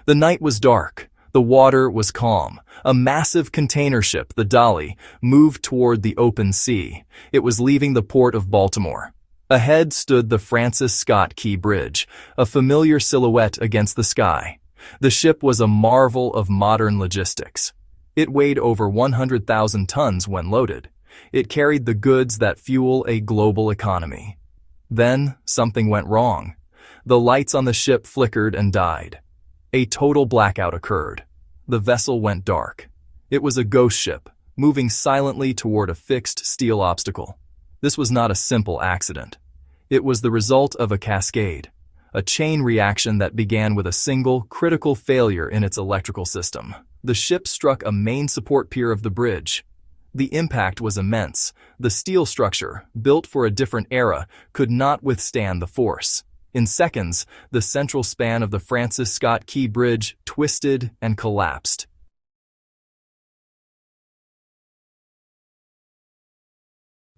The night was dark. The water was calm. A massive container ship, the Dolly, moved toward the open sea. It was leaving the port of Baltimore. Ahead stood the Francis Scott Key Bridge, a familiar silhouette against the sky. The ship was a marvel of modern logistics. It weighed over 100,000 tons when loaded. It carried the goods that fuel a global economy. Then, something went wrong. The lights on the ship flickered and died. A total blackout occurred. The vessel went dark. It was a ghost ship, moving silently toward a fixed steel obstacle. This was not a simple accident. It was the result of a cascade, a chain reaction that began with a single, critical failure in its electrical system. The ship struck a main support pier of the bridge. The impact was immense. The steel structure, built for a different era, could not withstand the force. In seconds, the central span of the Francis Scott Key Bridge twisted and collapsed.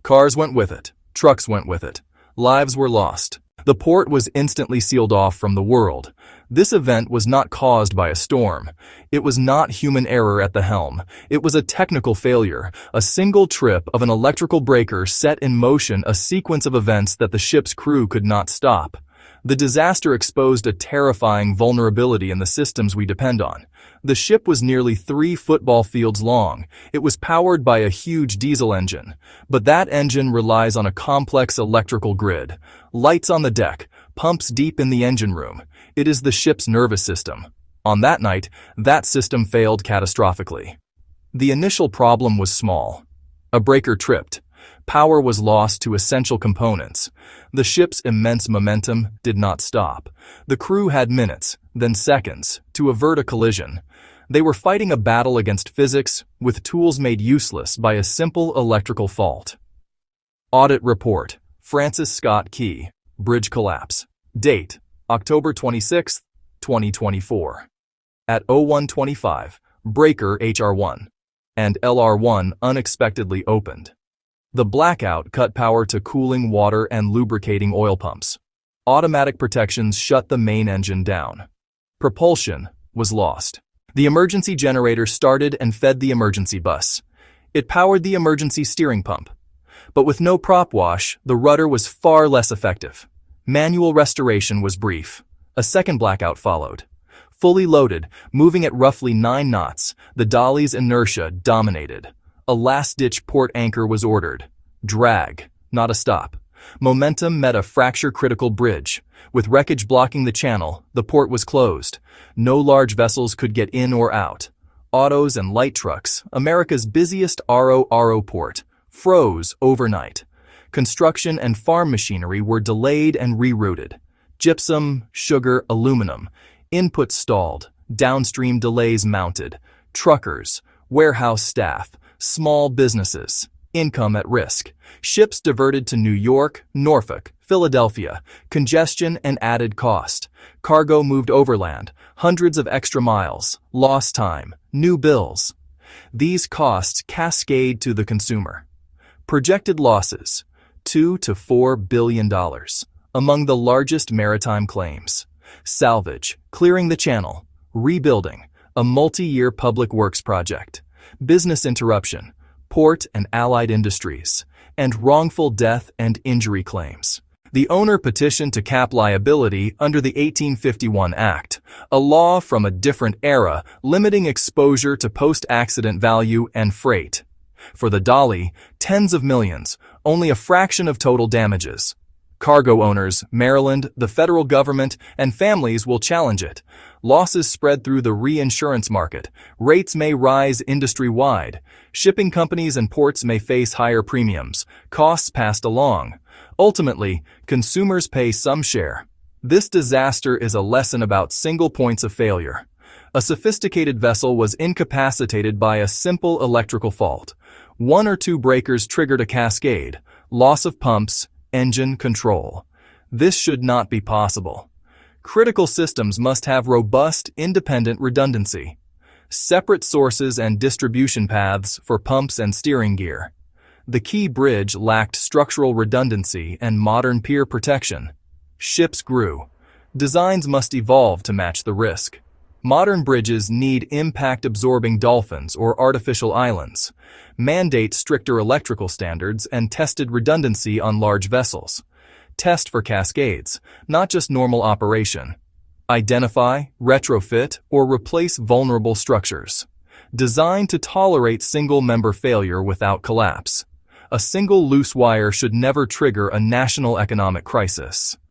Cars went with it. Trucks went with it. Lives were lost. The port was instantly sealed off from the world. This event was not caused by a storm. It was not human error at the helm. It was a technical failure. A single trip of an electrical breaker set in motion a sequence of events that the ship's crew could not stop. The disaster exposed a terrifying vulnerability in the systems we depend on. The ship was nearly 3 football fields long. It was powered by a huge diesel engine. But that engine relies on a complex electrical grid. Lights on the deck, pumps deep in the engine room. It is the ship's nervous system. On that night, that system failed catastrophically. The initial problem was small. A breaker tripped. Power was lost to essential components. The ship's immense momentum did not stop. The crew had minutes, then seconds, to avert a collision. They were fighting a battle against physics with tools made useless by a simple electrical fault. Audit Report: Francis Scott Key, Bridge Collapse. Date: October 26, 2024. At 01:25, breaker HR1 and LR1 unexpectedly opened. The blackout cut power to cooling water and lubricating oil pumps. Automatic protections shut the main engine down. Propulsion was lost. The emergency generator started and fed the emergency bus. It powered the emergency steering pump. But with no prop wash, the rudder was far less effective. Manual restoration was brief. A second blackout followed. Fully loaded, moving at roughly 9 knots, the Dolly's inertia dominated. A last-ditch port anchor was ordered. Drag, not a stop. Momentum met a fracture-critical bridge. With wreckage blocking the channel, the port was closed. No large vessels could get in or out. Autos and light trucks, America's busiest RO port, froze overnight. Construction and farm machinery were delayed and rerouted. Gypsum, sugar, aluminum. Input stalled. Downstream delays mounted. Truckers, warehouse staff, small businesses, income at risk. Ships diverted to New York, Norfolk, Philadelphia. Congestion and added cost. Cargo moved overland, hundreds of extra miles, lost time, new bills. These costs cascade to the consumer. Projected losses: $2 to $4 billion, among the largest maritime claims. Salvage, clearing the channel, rebuilding, a multi-year public works project. Business interruption, port and allied industries, and wrongful death and injury claims. The owner petitioned to cap liability under the 1851 Act, a law from a different era limiting exposure to post-accident value and freight. For the Dolly, tens of millions, only a fraction of total damages. Cargo owners, Maryland, the federal government, and families will challenge it. Losses spread through the reinsurance market. Rates may rise industry-wide. Shipping companies and ports may face higher premiums. Costs passed along. Ultimately, consumers pay some share. This disaster is a lesson about single points of failure. A sophisticated vessel was incapacitated by a simple electrical fault. 1 or 2 breakers triggered a cascade. Loss of pumps, engine control. This should not be possible. Critical systems must have robust, independent redundancy. Separate sources and distribution paths for pumps and steering gear. The Key Bridge lacked structural redundancy and modern pier protection. Ships grew. Designs must evolve to match the risk. Modern bridges need impact-absorbing dolphins or artificial islands. Mandate stricter electrical standards and tested redundancy on large vessels. Test for cascades, not just normal operation. Identify, retrofit, or replace vulnerable structures. Designed to tolerate single-member failure without collapse. A single loose wire should never trigger a national economic crisis.